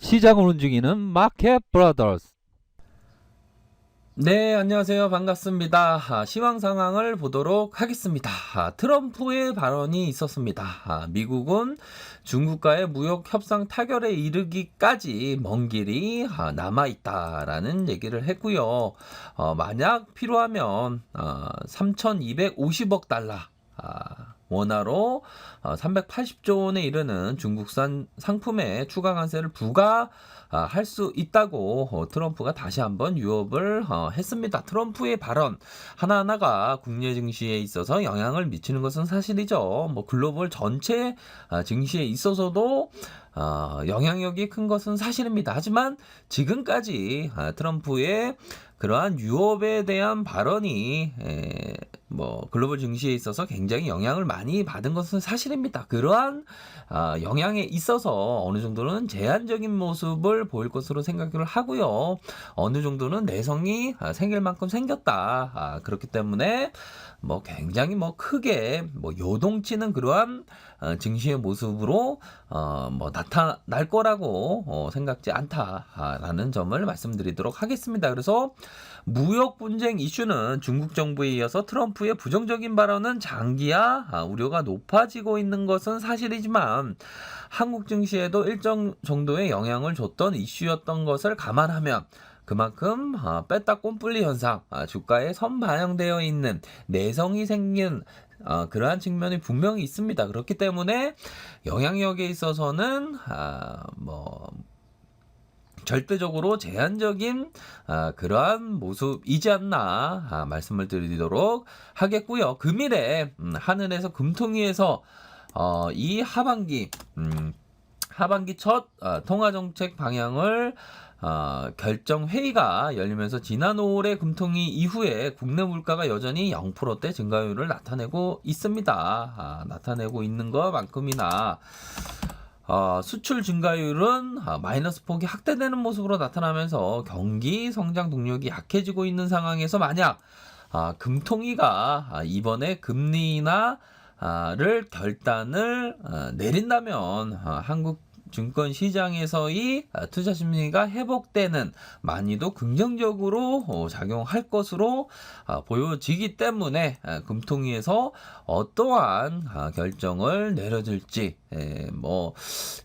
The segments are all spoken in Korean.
시장을 움직이는 마켓 브라더스. 네, 안녕하세요. 반갑습니다. 시황 상황을 보도록 하겠습니다. 트럼프의 발언이 있었습니다. 미국은 중국과의 무역 협상 타결에 이르기까지 먼 길이 남아있다라는 얘기를 했고요. 만약 필요하면 3,250억 달러 원화로 380조 원에 이르는 중국산 상품에 추가 관세를 부과할 수 있다고 트럼프가 다시 한번 유업을 했습니다. 트럼프의 발언 하나하나가 국내 증시에 있어서 영향을 미치는 것은 사실이죠. 뭐 글로벌 전체 증시에 있어서도 영향력이 큰 것은 사실입니다. 하지만 지금까지 트럼프의 그러한 유업에 대한 발언이 글로벌 증시에 있어서 굉장히 영향을 많이 받은 것은 사실입니다. 그러한 영향에 있어서 어느 정도는 제한적인 모습을 보일 것으로 생각을 하고요. 어느 정도는 내성이 생길 만큼 생겼다. 그렇기 때문에 굉장히 크게 요동치는 그러한 증시의 모습으로 나타날 거라고 생각지 않다라는 점을 말씀드리도록 하겠습니다. 그래서 무역 분쟁 이슈는 중국 정부에 이어서 트럼프의 부정적인 발언은 장기화 우려가 높아지고 있는 것은 사실이지만 한국 증시에도 일정 정도의 영향을 줬던 이슈였던 것을 감안하면 그만큼 뺐다 꼼뿔리 현상, 주가에 선반영되어 있는 내성이 생긴 그러한 측면이 분명히 있습니다. 그렇기 때문에 영향력에 있어서는 절대적으로 제한적인 그러한 모습이지 않나 말씀을 드리도록 하겠고요. 금일에 하늘에서 금통위에서 이 하반기 첫 통화정책 방향을 결정 회의가 열리면서 지난 5월의 금통위 이후에 국내 물가가 여전히 0%대 증가율을 나타내고 있습니다. 나타내고 있는 것만큼이나 수출 증가율은 마이너스 폭이 확대되는 모습으로 나타나면서 경기 성장 동력이 약해지고 있는 상황에서 만약 금통위가 이번에 금리 인하를 결단을 내린다면 한국 증권 시장에서의 투자 심리가 회복되는 많이도 긍정적으로 작용할 것으로 보여지기 때문에 금통위에서 어떠한 결정을 내려줄지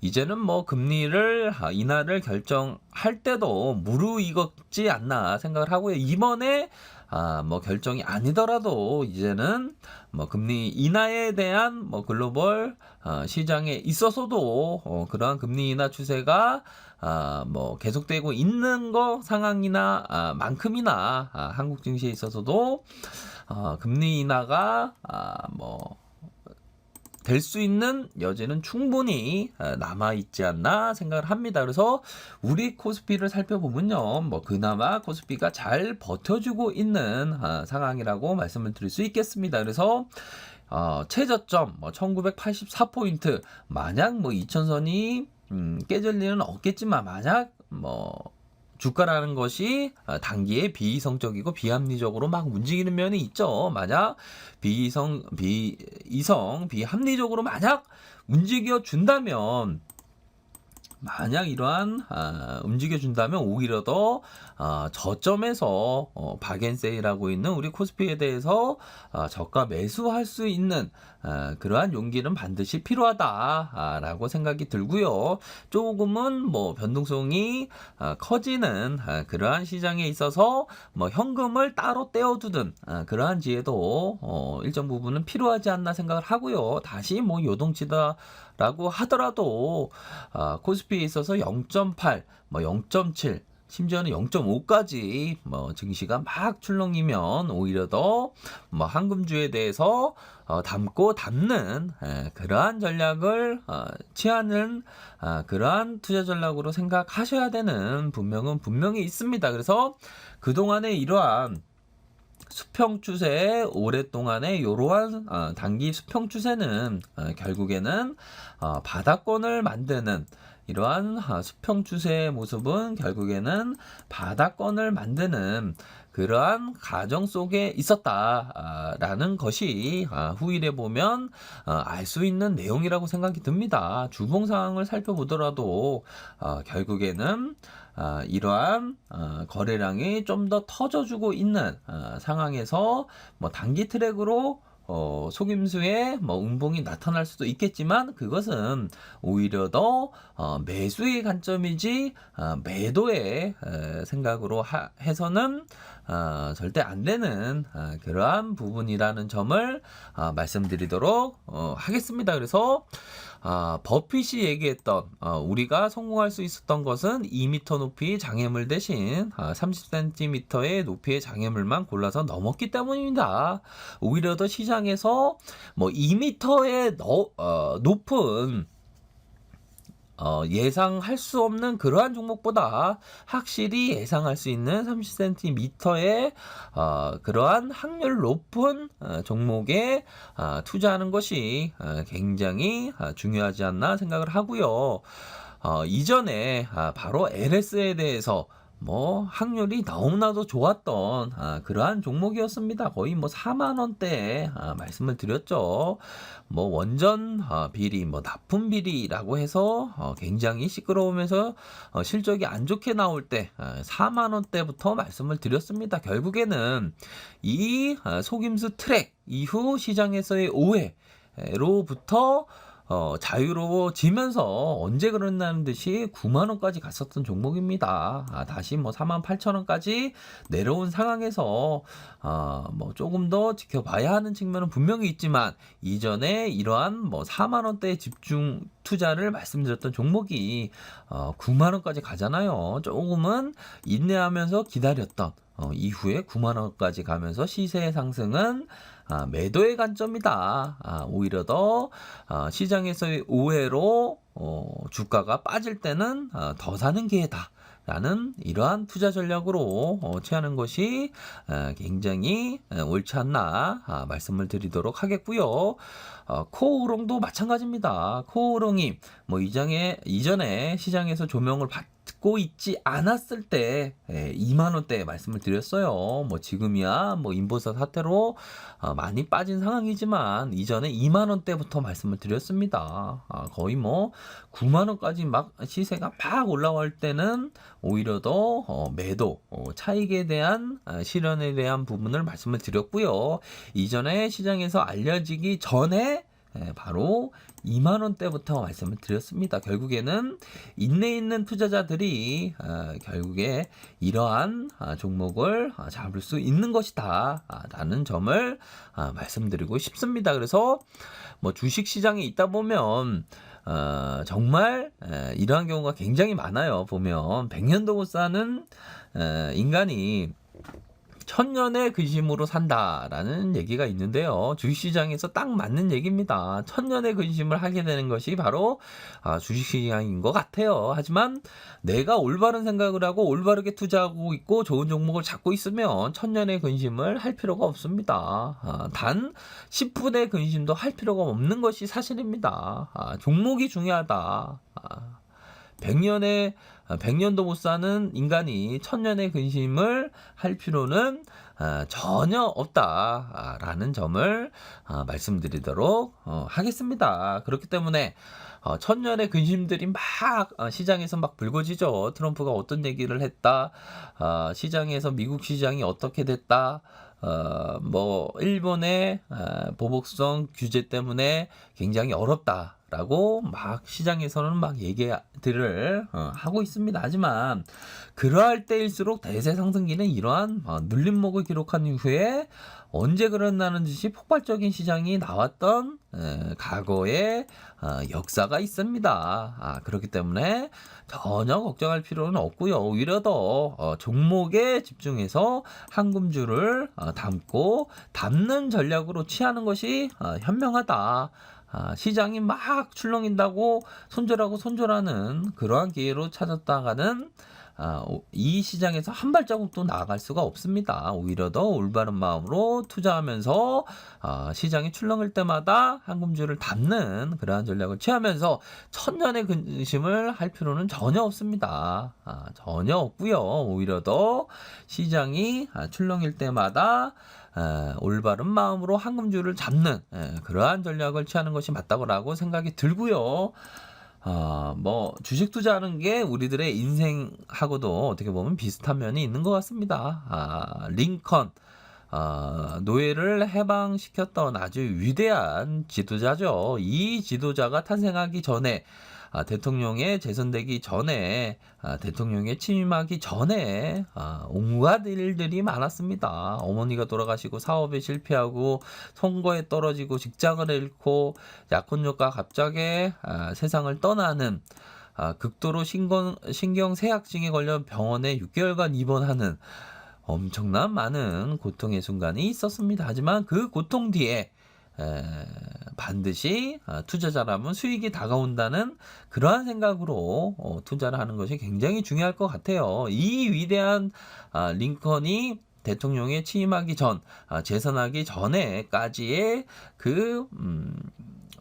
이제는 금리를 인하를 결정할 때도 무르익었지 않나 생각을 하고요. 이번에 결정이 아니더라도 이제는 금리 인하에 대한 글로벌 시장에 있어서도 그러한 금리 인하 추세가 계속되고 있는 상황이나 만큼이나 한국 증시에 있어서도 금리 인하가 될 수 있는 여지는 충분히 남아있지 않나 생각을 합니다. 그래서 우리 코스피를 살펴보면요. 그나마 코스피가 잘 버텨주고 있는 상황이라고 말씀을 드릴 수 있겠습니다. 그래서 최저점 1984포인트 만약 2000선이 깨질 일은 없겠지만 만약 주가라는 것이 단기에 비이성적이고 비합리적으로 막 움직이는 면이 있죠. 만약 비합리적으로 만약 움직여준다면 움직여준다면 오히려 더 저점에서 박앤세일하고 있는 우리 코스피에 대해서 저가 매수할 수 있는 그러한 용기는 반드시 필요하다라고 생각이 들고요. 조금은 변동성이 커지는 그러한 시장에 있어서 현금을 따로 떼어두든 그러한 지혜도 일정 부분은 필요하지 않나 생각을 하고요. 다시 요동치다라고 하더라도 코스피에 있어서 0.8, 0.7 심지어는 0.5까지 증시가 막 출렁이면 오히려 더 황금주에 대해서 담는 그러한 전략을 취하는 그러한 투자 전략으로 생각하셔야 되는 분명히 있습니다. 그래서 그동안의 이러한 수평 추세 오랫동안의 이러한 단기 수평 추세는 결국에는 바닥권을 만드는 이러한 수평 추세의 모습은 결국에는 바닥권을 만드는 그러한 가정 속에 있었다라는 것이 후일에 보면 알 수 있는 내용이라고 생각이 듭니다. 주봉 상황을 살펴보더라도 결국에는 이러한 거래량이 좀 더 터져주고 있는 상황에서 뭐 단기 트랙으로 속임수의 뭐 음봉이 나타날 수도 있겠지만 그것은 오히려 더 매수의 관점이지 매도의 생각으로 해서는 절대 안 되는 그러한 부분이라는 점을 말씀드리도록 하겠습니다. 그래서 버핏이 얘기했던 우리가 성공할 수 있었던 것은 2m 높이 장애물 대신 30cm의 높이의 장애물만 골라서 넘었기 때문입니다. 오히려 더 시장에서 뭐 2m의 높은 예상할 수 없는 그러한 종목보다 확실히 예상할 수 있는 30cm의 그러한 확률 높은 종목에 투자하는 것이 굉장히 중요하지 않나 생각을 하고요. 이전에 바로 LS에 대해서 뭐 확률이 너무나도 좋았던 그러한 종목이었습니다. 거의 뭐 4만 원대에 말씀을 드렸죠. 뭐 원전 비리, 뭐 납품 비리라고 해서 굉장히 시끄러우면서 실적이 안 좋게 나올 때 4만 원대부터 말씀을 드렸습니다. 결국에는 이 속임수 트랙 이후 시장에서의 오해로부터 자유로워지면서 언제 그랬나는 듯이 9만원까지 갔었던 종목입니다. 다시 뭐 48,000원까지 내려온 상황에서 뭐 조금 더 지켜봐야 하는 측면은 분명히 있지만 이전에 이러한 뭐 4만원대의 집중 투자를 말씀드렸던 종목이 9만원까지 가잖아요. 조금은 인내하면서 기다렸던 이후에 9만원까지 가면서 시세의 상승은 매도의 관점이다. 오히려 더 시장에서의 오해로 주가가 빠질 때는 더 사는 기회다. 라는 이러한 투자 전략으로 취하는 것이 굉장히 옳지 않나 말씀을 드리도록 하겠고요. 코오롱도 마찬가지입니다. 코오롱이 뭐 이전에 시장에서 조명을 받고 있지 않았을 때 2만 원대 말씀을 드렸어요. 뭐 지금이야 뭐 인보사 사태로 많이 빠진 상황이지만 이전에 2만 원대부터 말씀을 드렸습니다. 거의 뭐 9만 원까지 막 시세가 막 올라갈 때는 오히려 더 매도 차익에 대한 실현에 대한 부분을 말씀을 드렸고요. 이전에 시장에서 알려지기 전에 바로 2만 원대부터 말씀을 드렸습니다. 결국에는 인내 있는 투자자들이 결국에 이러한 종목을 잡을 수 있는 것이다 라는 점을 말씀드리고 싶습니다. 그래서 뭐 주식 시장에 있다 보면 정말 이러한 경우가 굉장히 많아요. 보면 100년도 못 사는 인간이 1000년의 근심으로 산다라는 얘기가 있는데요. 주식시장에서 딱 맞는 얘기입니다. 1000년의 근심을 하게 되는 것이 바로 주식시장인 것 같아요. 하지만 내가 올바른 생각을 하고 올바르게 투자하고 있고 좋은 종목을 잡고 있으면 1000년의 근심을 할 필요가 없습니다. 단 10분의 근심도 할 필요가 없는 것이 사실입니다. 종목이 중요하다. 100년도 못 사는 인간이 1000년의 근심을 할 필요는 전혀 없다라는 점을 말씀드리도록 하겠습니다. 그렇기 때문에 1000년의 근심들이 막 시장에서 막 불거지죠. 트럼프가 어떤 얘기를 했다. 시장에서 미국 시장이 어떻게 됐다. 뭐 일본의 보복성 규제 때문에 굉장히 어렵다라고 막 시장에서는 막 얘기들을 하고 있습니다. 하지만 그러할 때일수록 대세 상승기는 이러한 눌림목을 기록한 이후에 언제 그랬나는 듯이 폭발적인 시장이 나왔던 과거의 역사가 있습니다. 그렇기 때문에 전혀 걱정할 필요는 없고요. 오히려 더 종목에 집중해서 한 금주를 담는 전략으로 취하는 것이 현명하다. 시장이 막 출렁인다고 손절하는 그러한 기회로 찾았다가는 이 시장에서 한 발자국도 나아갈 수가 없습니다. 오히려 더 올바른 마음으로 투자하면서 시장이 출렁일 때마다 한 금주를 담는 그러한 전략을 취하면서 천년의 근심을 할 필요는 전혀 없습니다. 전혀 없고요. 오히려 더 시장이 출렁일 때마다 올바른 마음으로 한 금주를 잡는 그러한 전략을 취하는 것이 맞다고 생각이 들고요. 뭐 주식 투자하는 게 우리들의 인생하고도 어떻게 보면 비슷한 면이 있는 것 같습니다. 링컨 노예를 해방시켰던 아주 위대한 지도자죠. 이 지도자가 탄생하기 전에 대통령에 재선되기 전에 대통령에 취임하기 전에 온갖 일들이 많았습니다. 어머니가 돌아가시고 사업에 실패하고 선거에 떨어지고 직장을 잃고 약혼녀가 갑자기 세상을 떠나는 극도로 신경쇠약증에 걸려 병원에 6개월간 입원하는 엄청난 많은 고통의 순간이 있었습니다. 하지만 그 고통 뒤에 반드시 투자자라면 수익이 다가온다는 그러한 생각으로 투자를 하는 것이 굉장히 중요할 것 같아요. 이 위대한 링컨이 대통령에 취임하기 전, 재선하기 전에까지의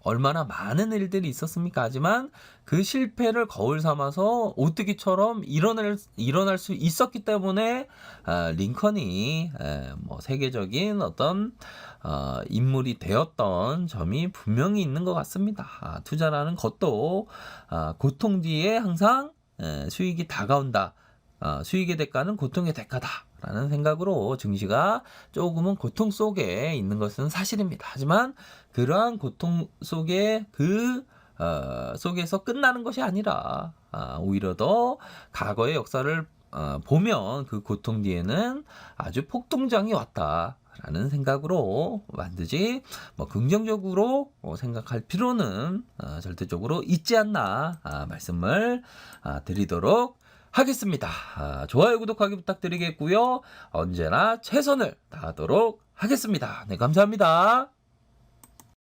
얼마나 많은 일들이 있었습니까? 하지만 그 실패를 거울 삼아서 오뚜기처럼 일어날 수 있었기 때문에 링컨이 뭐 세계적인 어떤 인물이 되었던 점이 분명히 있는 것 같습니다. 투자라는 것도 고통 뒤에 항상 수익이 다가온다. 수익의 대가는 고통의 대가다라는 생각으로 증시가 조금은 고통 속에 있는 것은 사실입니다. 하지만 그러한 고통 속에 속에서 끝나는 것이 아니라 오히려 더 과거의 역사를 보면 그 고통 뒤에는 아주 폭동장이 왔다라는 생각으로 반드시 뭐 긍정적으로 생각할 필요는 절대적으로 있지 않나 말씀을 드리도록 하겠습니다. 좋아요, 구독하기 부탁드리겠고요. 언제나 최선을 다하도록 하겠습니다. 네, 감사합니다.